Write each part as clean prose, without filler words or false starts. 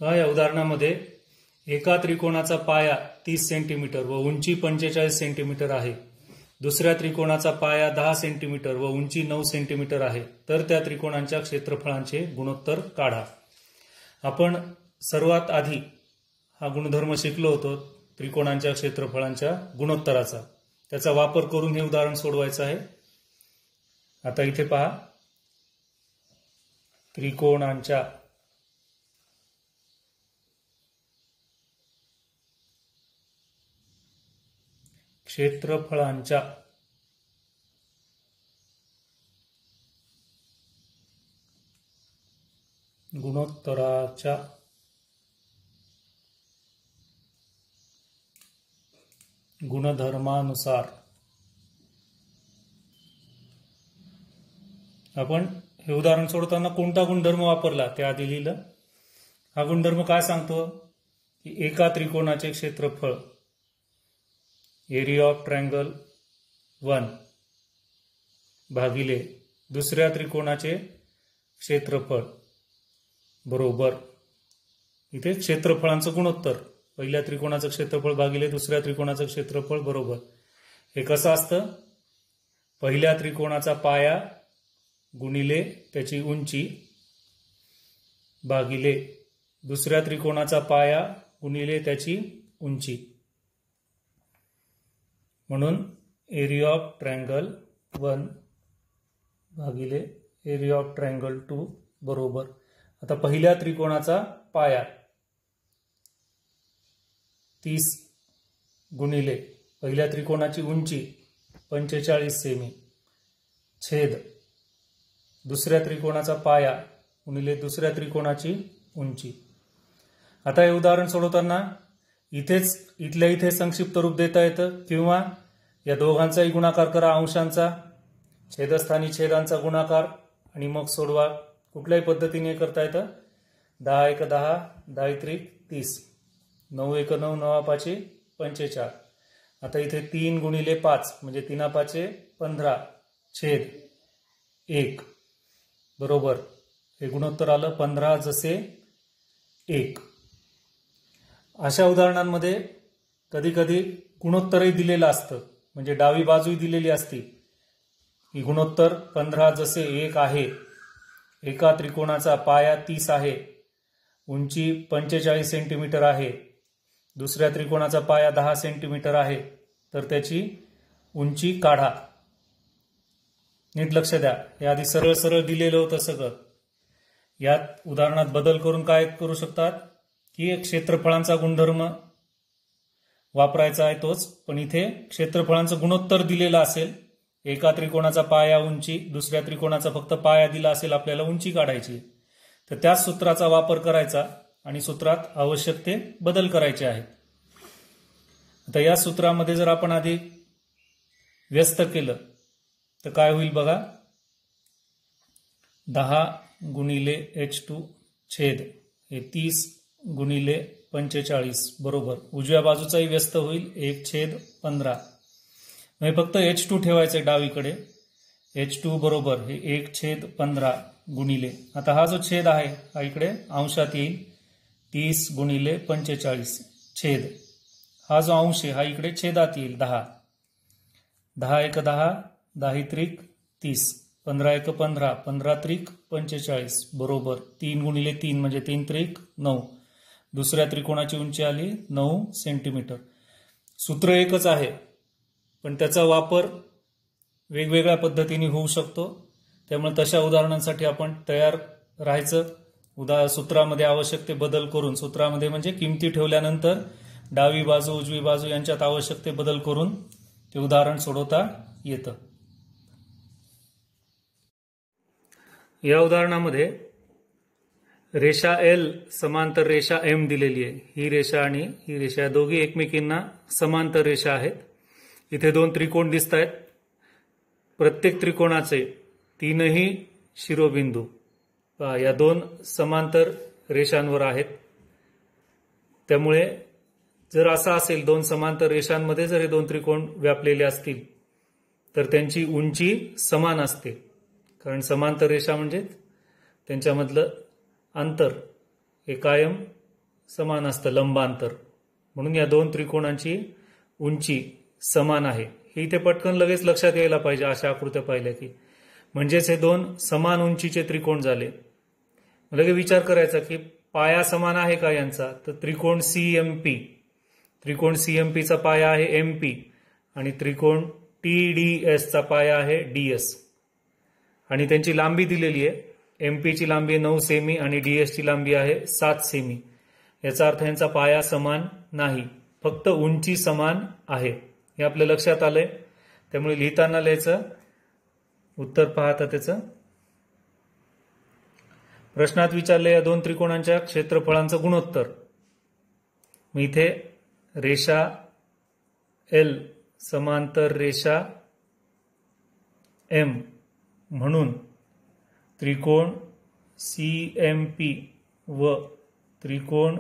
या उदाहरणामध्ये एका त्रिकोणाचा पाया 30 सेंटीमीटर व उंची 45 सेंटीमीटर आहे. दुसऱ्या त्रिकोणाचा पाया 10 सेंटीमीटर व उंची 9 सेंटीमीटर आहे. तर त्या त्रिकोणांच्या क्षेत्रफळांचे गुणोत्तर काढा. आपण सर्वात आधी हा गुणधर्म शिकलो होतो त्रिकोणांच्या क्षेत्रफळांच्या गुणोत्तराचा. त्याचा वापर करून हे उदाहरण सोडवायचं आहे. आता इथे पहा, त्रिकोणांच्या क्षेत्रफळांच्या गुणोत्तराच्या गुणधर्मानुसार आपण हे उदाहरण सोडवताना कोणता गुणधर्म वापरला ते आधी लिहिलं. हा गुणधर्म काय सांगतो की एका त्रिकोणाचे क्षेत्रफळ एरिया ऑफ ट्रायंगल 1 भागिले दुसऱ्या त्रिकोणाचे क्षेत्रफळ बरोबर इथे क्षेत्रफळांचं गुणोत्तर पहिल्या त्रिकोणाचं क्षेत्रफळ भागिले दुसऱ्या त्रिकोणाचं क्षेत्रफळ बरोबर. हे कसं असतं, पहिल्या त्रिकोणाचा पाया गुणिले त्याची उंची भागिले दुसऱ्या त्रिकोणाचा पाया गुणिले त्याची उंची. म्हणून एरिया ऑफ ट्रायंगल 1 भागिले एरिया ऑफ ट्रायंगल 2 बरोबर. आता पहिल्या त्रिकोणाचा पाया 30 गुणिले पहिल्या त्रिकोणाची उंची 45 सेमी छेद दुसऱ्या त्रिकोणाचा पाया गुणिले दुसऱ्या त्रिकोणाची उंची. आता हे उदाहरण सोडवताना इथल्या इथे संक्षिप्त रूप देता येतं किंवा या दोघांचाही गुणाकार करा, अंशांचा छेदस्थानी छेदांचा गुणाकार आणि मग सोडवा. कुठल्याही पद्धतीने करता येतं. 10 1 10 10 त्रिक 30 9 1 9 9 5 45. आता इथे 3 गुणिले 5 म्हणजे 3 5 15 छेद 1 बरोबर. हे गुणोत्तर आलं 15 जसे 1. अशा उदाहरणांमध्ये कधी कधी गुणोत्तरही दिलेलं असतं, म्हणजे डावी बाजूही दिलेली असती की गुणोत्तर 15 जसे 1 आहे. एका त्रिकोणाचा पाया 30 आहे, उंची 45 सेंटीमीटर आहे, दुसऱ्या त्रिकोणाचा पाया 10 सेंटीमीटर आहे. तर त्याची उंची काढा. नीट लक्ष द्या, हे आधी सरळ सरळ दिलेलं होतं सगळं. यात उदाहरणात बदल करून काय करू शकतात की क्षेत्रफळांचा गुणधर्म वापरायचा आहे तोच, पण इथे क्षेत्रफळांचं गुणोत्तर दिलेलं असेल. एका त्रिकोणाचा पाया उंची, दुसऱ्या त्रिकोणाचा फक्त पाया दिला असेल, आपल्याला उंची काढायची. तर त्याच सूत्राचा वापर करायचा आणि सूत्रात आवश्यक ते बदल करायचे आहेत. आता या सूत्रामध्ये जर आपण आधी व्यस्त केलं तर काय होईल बघा. 10 गुणिले h2 छेद हे 30 गुणिले 45 बरोबर. उजव्या बाजूचाही व्यस्त होईल 1/15. म्हणजे फक्त h2 ठेवायचं डावीकडे. h2 बरोबर हे 1/15 गुणिले, आता हा जो छेद आहे हा इकडे अंशात येईल 30 गुणिले 45 छेद हा जो अंश आहे हा इकडे छेदात येईल 10. 10 1 10 10 त्रिक 30 15 1 15 15 त्रिक 45 बरोबर. 3 गुणिले 3 म्हणजे 3 त्रिक 9. दुसऱ्या त्रिकोणाची उंची आली 9 सेंटीमीटर. सूत्र एकच आहे पण त्याचा वापर वेगवेगळ्या पद्धतीने होऊ शकतो. त्यामुळे तशा उदाहरणांसाठी आपण तयार राहायचं. सूत्रामध्ये आवश्यक ते बदल करून, सूत्रामध्ये म्हणजे किमती ठेवल्यानंतर डावी बाजू उजवी बाजू यांच्यात आवश्यक ते बदल करून ते उदाहरण सोडवता येतं. या उदाहरणामध्ये रेषा L समांतर रेषा M दिलेली आहे. ही रेषा आणि ही रेषा या दोघी एकमेकींना समांतर रेषा आहेत. इथे 2 त्रिकोण दिसत आहेत. प्रत्येक त्रिकोणाचे 3ही शिरोबिंदू या 2 समांतर रेषांवर आहेत. त्यामुळे जर असं असेल 2 समांतर रेषांमध्ये जर हे 2 त्रिकोण व्यापलेले असतील तर त्यांची उंची समान असते. कारण समांतर रेषा म्हणजे त्यांच्यामधलं अंतर हे कायम समान असतं लंबांतर, म्हणून या दोन त्रिकोणांची उंची समान आहे. हे इथे पटकन लगेच लक्षात यायला पाहिजे अशा आकृत्या पाहिल्या की. म्हणजेच हे दोन समान उंचीचे त्रिकोण झाले. लगे विचार करायचा की पाया समान आहे का यांचा, तर त्रिकोण सीएमपीचा पाया आहे एमपी आणि त्रिकोण टीडीएसचा पाया आहे डीएस. आणि त्यांची लांबी दिलेली आहे. एमपीची लांबी आहे 9 सेमी आणि डीएसची लांबी आहे 7 सेमी. याचा अर्थ यांचा पाया समान नाही, फक्त उंची समान आहे. हे आपल्या लक्षात आलंय. त्यामुळे लिहिताना लिहायचं, उत्तर पाहता त्याचं. प्रश्नात विचारले या दोन त्रिकोणांच्या क्षेत्रफळांचं गुणोत्तर. मग इथे रेषा एल समांतर रेषा एम म्हणून त्रिकोण सीएमपी व त्रिकोण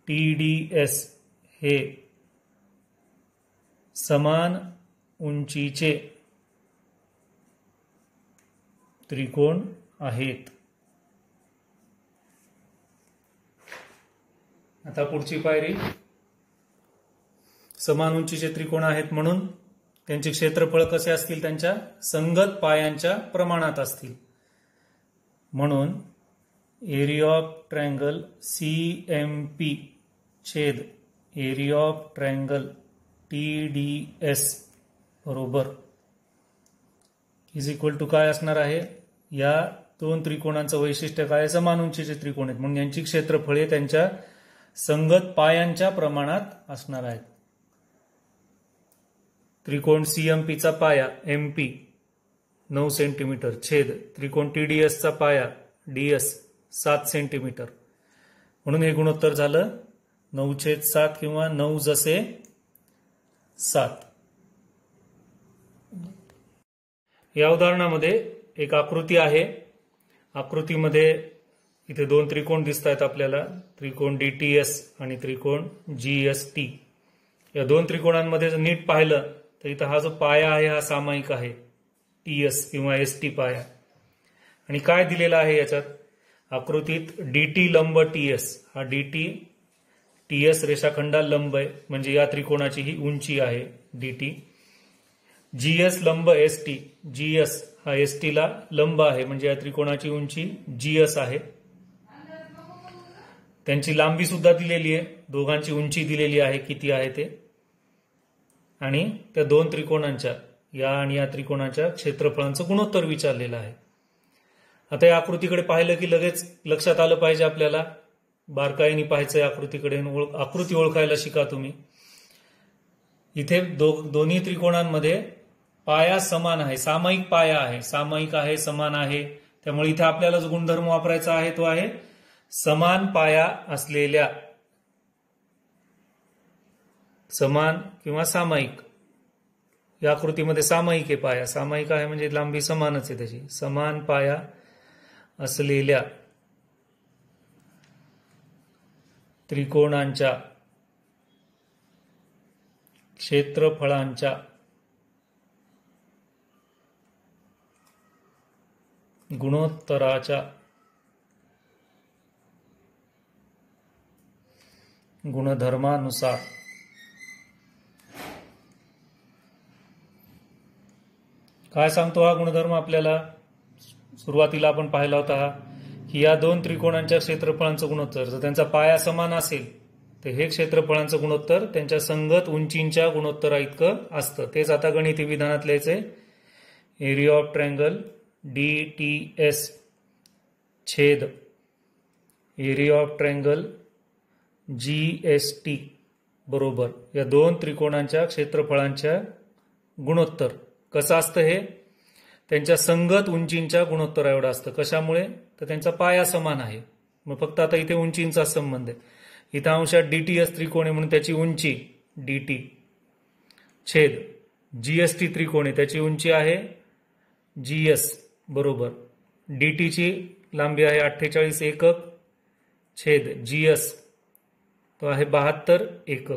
टीडीएस हे समान उंचीचे त्रिकोण आहेत. आता पुढची पायरी, समान उंचीचे त्रिकोण आहेत म्हणून त्यांचे क्षेत्रफळ कसे असतील, त्यांच्या संगत पायांच्या प्रमाणात असतील. म्हणून एरिया ऑफ ट्रायंगल सीएमपी छेद एरिया ऑफ ट्रायंगल टीडीएस बरोबर इज इक्वल टू काय असणार आहे, या दोन त्रिकोणांचं वैशिष्ट्य काय, समान उंचीचे त्रिकोण आहेत म्हणून यांची क्षेत्रफळे त्यांच्या संगत पायांच्या प्रमाणात असणार आहेत. त्रिकोण सीएमपीचा पाया एमपी 9 सेंटीमीटर छेद त्रिकोण टीडीएसचा पाया डीएस 7 सेंटीमीटर, म्हणून हे गुणोत्तर झालं 9/7 किंवा 9 जसे 7. या उदाहरणामध्ये एक आकृती आहे. आकृतीमध्ये इथे दोन त्रिकोण दिसत आहेत आपल्याला, त्रिकोण डीटीएस आणि त्रिकोण जीएसटी. या दोन त्रिकोणांमध्ये जर नीट पाहिलं तर इथं हा जो पाया आहे हा सामायिक आहे, टीएस किंवा एसटी पाया. आणि काय दिलेलं आहे याच्यात आकृतीत, डीटी लंब टीएस, हा डीटी टीएस रेषाखंडाला लंब आहे म्हणजे या त्रिकोणाची ही उंची आहे डीटी. जीएस लंब एसटी, जीएस हा एसटी ला लंब आहे म्हणजे या त्रिकोणाची उंची जीएस आहे. त्यांची लांबी सुद्धा दिलेली आहे, दोघांची उंची दिलेली आहे किती आहे ते, आणि त्या दोन त्रिकोणांच्या या आणि या त्रिकोणाच्या क्षेत्रफळांचं गुणोत्तर विचारलेलं आहे. आता या आकृतीकडे पाहिलं की लगेच लक्षात आलं पाहिजे आपल्याला, बारकाईने पाहायचं आकृतीकडे, आकृती ओळखायला शिका तुम्ही. इथे दोन्ही त्रिकोणांमध्ये पाया समान आहे, सामायिक पाया आहे, सामायिक आहे, समान आहे. त्यामुळे इथे आपल्याला जो गुणधर्म वापरायचा आहे तो आहे समान पाया असलेल्या, समान किंवा सामायिक. या आकृतीमध्ये सामायिक आहे पाया, सामायिक आहे म्हणजे लांबी समानच आहे त्याची. समान पाया असलेल्या त्रिकोणांच्या क्षेत्रफळांच्या गुणोत्तराच्या गुणधर्मानुसार काय सांगतो हा गुणधर्म आपल्याला, सुरुवातीला आपण पाहिला होता की या दोन त्रिकोणांच्या क्षेत्रफळांचं गुणोत्तर जर त्यांचा पाया समान असेल तर हे क्षेत्रफळांचं गुणोत्तर त्यांच्या संगत उंचींच्या गुणोत्तरा इतकं असतं. तेच आता गणिती विधानात लिहायचंय. एरिया ऑफ ट्रायंगल डीटीएस छेद एरिया ऑफ ट्रायंगल जीएसटी बरोबर या दोन त्रिकोणांच्या क्षेत्रफळांच्या गुणोत्तर कसं असतं, हे त्यांच्या संगत उंचींच्या गुणोत्तरा एवढं असतं. कशामुळे, तर त्यांचा पाया समान आहे. मग फक्त आता इथे उंचींचा संबंध आहे. इथं अंशात डीटीएस त्रिकोण आहे म्हणून त्याची उंची डीटी छेद जीएसटी त्रिकोण आहे त्याची उंची आहे जीएस बरोबर डीटीची लांबी आहे 48 एकक छेद जीएस तो आहे 72 एकक.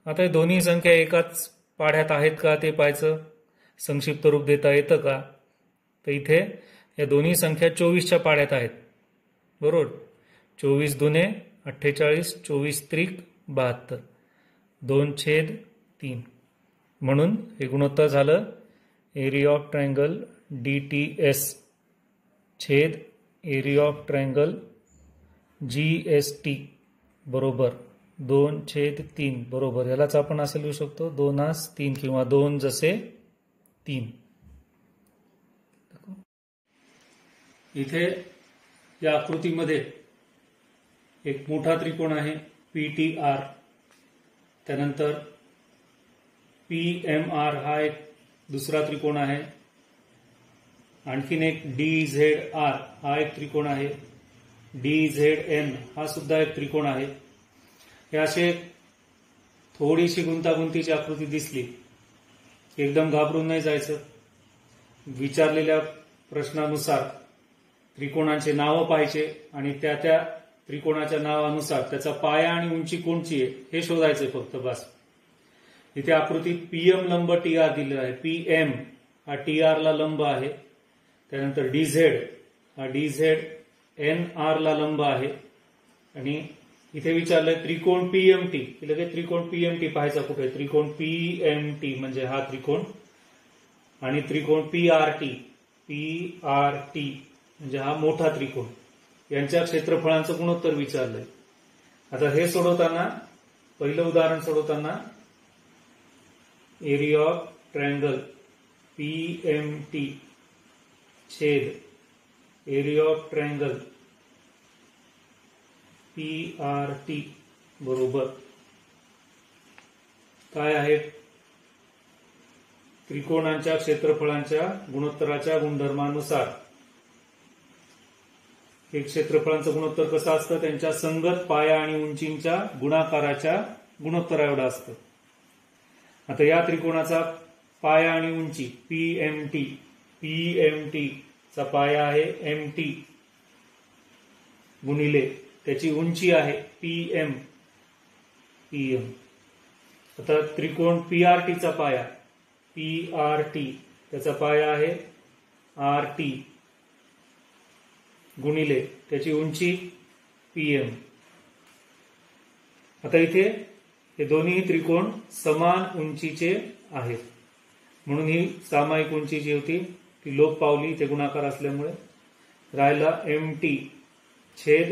आता हे दोन्ही संख्या एकाच पाढ्यात आहेत का ते पाहायचं, संक्षिप्त रूप देता येतं का. तर इथे या दोन्ही संख्या 24च्या पाढ्यात आहेत बरोबर. 24 दुने 48, 24 त्रिक 72, 2/3. म्हणून हे गुणोत्तर झालं एरिया ऑफ ट्रायंगल DTS छेद एरिया ऑफ ट्रायंगल GST बरोबर 2/3 बरोबर. यालाच आपण असं लिहू शकतो 2/3 किंवा 2 जसे 3. इथे या आकृतीमध्ये एक मोठा त्रिकोण आहे PTR, त्यानंतर PMR हा एक दुसरा त्रिकोण आहे, आणखीन एक DZR हा एक त्रिकोण आहे, DZN हा सुद्धा एक त्रिकोण आहे. हे असे थोडीशी गुंतागुंतीची आकृती दिसली एकदम घाबरून नाही जायचं. विचारलेल्या प्रश्नानुसार त्रिकोणांचे नावं पाहायचे आणि त्या त्या त्रिकोणाच्या नावानुसार त्याचा पाया आणि उंची कोणची आहे हे शोधायचे फक्त बस. इथे आकृतीत PM लंब TR दिलेला आहे. PM हा TR ला लंब आहे, त्यानंतर DZ हा DZNR ला लंब आहे, आणि इथे विचारलंय त्रिकोण PMT. लगेच त्रिकोण PMT पाहायचा कुठे. त्रिकोण PMT म्हणजे हा त्रिकोण, आणि त्रिकोण PRT म्हणजे हा मोठा त्रिकोण. यांच्या क्षेत्रफळांचं गुणोत्तर विचारलंय. आता हे सोडवताना पहिलं उदाहरण सोडवताना एरिया ऑफ ट्रायंगल PMT छेद एरिया ऑफ ट्रायंगल PRT बरोबर काय आहे, त्रिकोणांच्या क्षेत्रफळांच्या गुणोत्तराच्या गुणधर्मानुसार. हे क्षेत्रफळांचं गुणोत्तर कसं असतं, त्यांच्या संगत पाया आणि उंचींच्या गुणाकाराच्या गुणोत्तरा एवढं असतं. आता या त्रिकोणाचा पाया आणि उंची PMT चा पाया आहे MT गुणिले त्याची उंची आहे PM. आता त्रिकोण PRT चा पाया PRT त्याचा पाया आहे RT गुणिले त्याची उंची PM. आता इथे हे दोन्ही त्रिकोण समान उंचीचे आहेत, म्हणून ही सामायिक उंची जी होती ती लोप पावली ते गुणाकार असल्यामुळे. राहिला MT छेद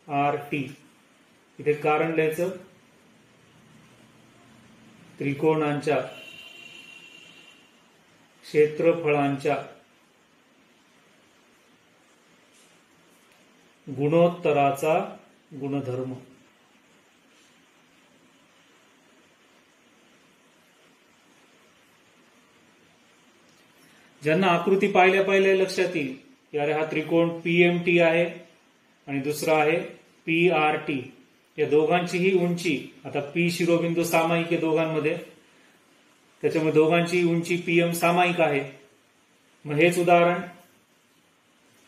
RT. इथे कारण लिहायचं त्रिकोणांच्या क्षेत्रफळांच्या गुणोत्तराचा गुणधर्म. ज्यांना आकृती पाहिल्या पाहिल्या लक्षात येईल की अरे हा त्रिकोण PMT आहे आणि दुसरा आहे PRT. या दोघांचीही उंची, आता P शिरोबिंदू सामायिक आहे दोघांमध्ये, त्याच्यामुळे दोघांची उंची PM सामायिक आहे. मग हेच उदाहरण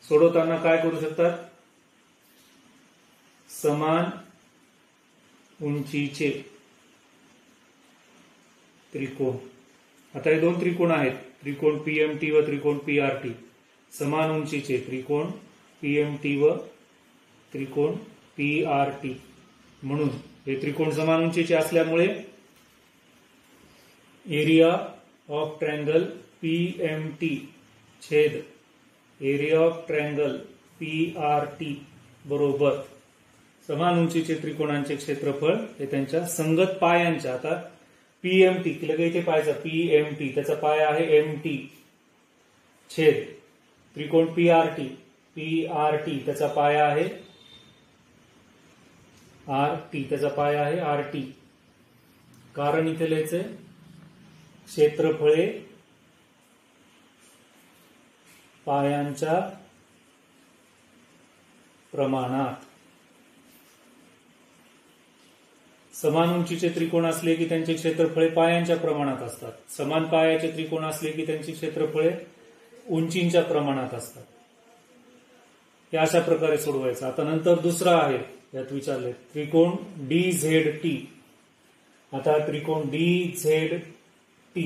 सोडवताना काय करू शकतात, समान उंचीचे त्रिकोण. आता हे दोन त्रिकोण आहेत, त्रिकोण PMT व त्रिकोण PRT. समान उंचीचे त्रिकोण PMT व त्रिकोण PRT. म्हणून हे त्रिकोण समान उंचीचे असल्यामुळे एरिया ऑफ ट्रायंगल PMT छेद एरिया ऑफ ट्रायंगल PRT बरोबर समान उंचीचे त्रिकोणांचे क्षेत्रफळ हे त्यांच्या संगत पायांच्या. आता PMT लगे इथे पाहायचं PMT त्याचा पाया आहे MT छेद त्रिकोण PRT त्याचा पाया आहे RT त्याचा पाया आहे RT. कारण इथे लिहायचंय क्षेत्रफळे पायांच्या प्रमाणात. समान उंचीचे त्रिकोण असले की त्यांचे क्षेत्रफळे पायांच्या प्रमाणात असतात, समान पायाचे त्रिकोण असले की त्यांची क्षेत्रफळे उंचींच्या प्रमाणात असतात. हे अशा प्रकारे सोडवायचं. आता नंतर दुसरा आहे यात विचारले त्रिकोण DZT. आता त्रिकोण DZT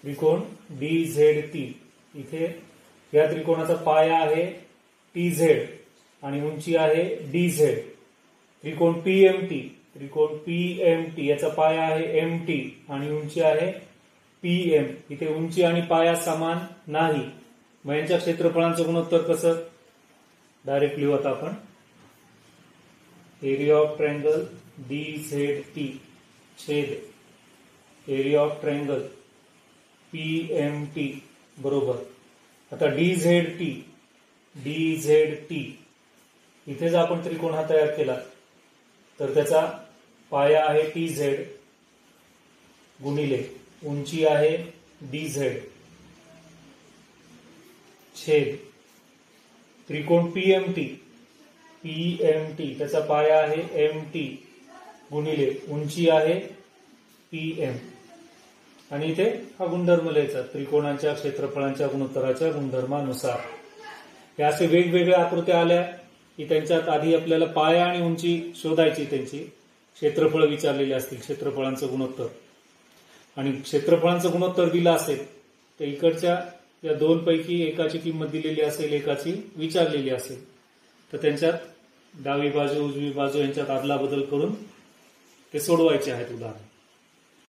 त्रिकोण DZT इथे या त्रिकोणाचा पाया आहे TZ आणि उंची आहे DZ. त्रिकोण PMT याचा पाया आहे MT आणि उंची आहे PM. इथे उंची आणि पाया समान नाही, मग यांच्या क्षेत्रफळांचं गुणोत्तर कसं? डायरेक्ट लिहू आता आपण. एरिया ऑफ ट्रायंगल DZT छेद एरिया ऑफ ट्रायंगल PMT बरोबर. आता DZT इथे जर आपण त्रिकोण हा तयार केला तर त्याचा पाया आहे TZ गुणिले उंची आहे DZ छेद त्रिकोण PMT त्याचा पाया आहे MT गुणिले उंची आहे PM. आणि इथे हा गुणधर्म लिहायचा त्रिकोणांच्या क्षेत्रफळांच्या गुणोत्तराच्या गुणधर्मानुसार. या असे वेगवेगळ्या आकृत्या आल्या की त्यांच्यात आधी आपल्याला पाया आणि उंची शोधायची, त्यांची क्षेत्रफळ विचारलेली असतील, क्षेत्रफळांचं गुणोत्तर. आणि क्षेत्रफळांचं गुणोत्तर दिलं असेल तर इकडच्या या दोन पैकी एकाची किंमत दिलेली असेल, एकाची विचारलेली असेल, तर त्यांच्यात डावी बाजू उजवी बाजू यांच्यात आदला बदल करून ते सोडवायचे आहेत उदाहरण.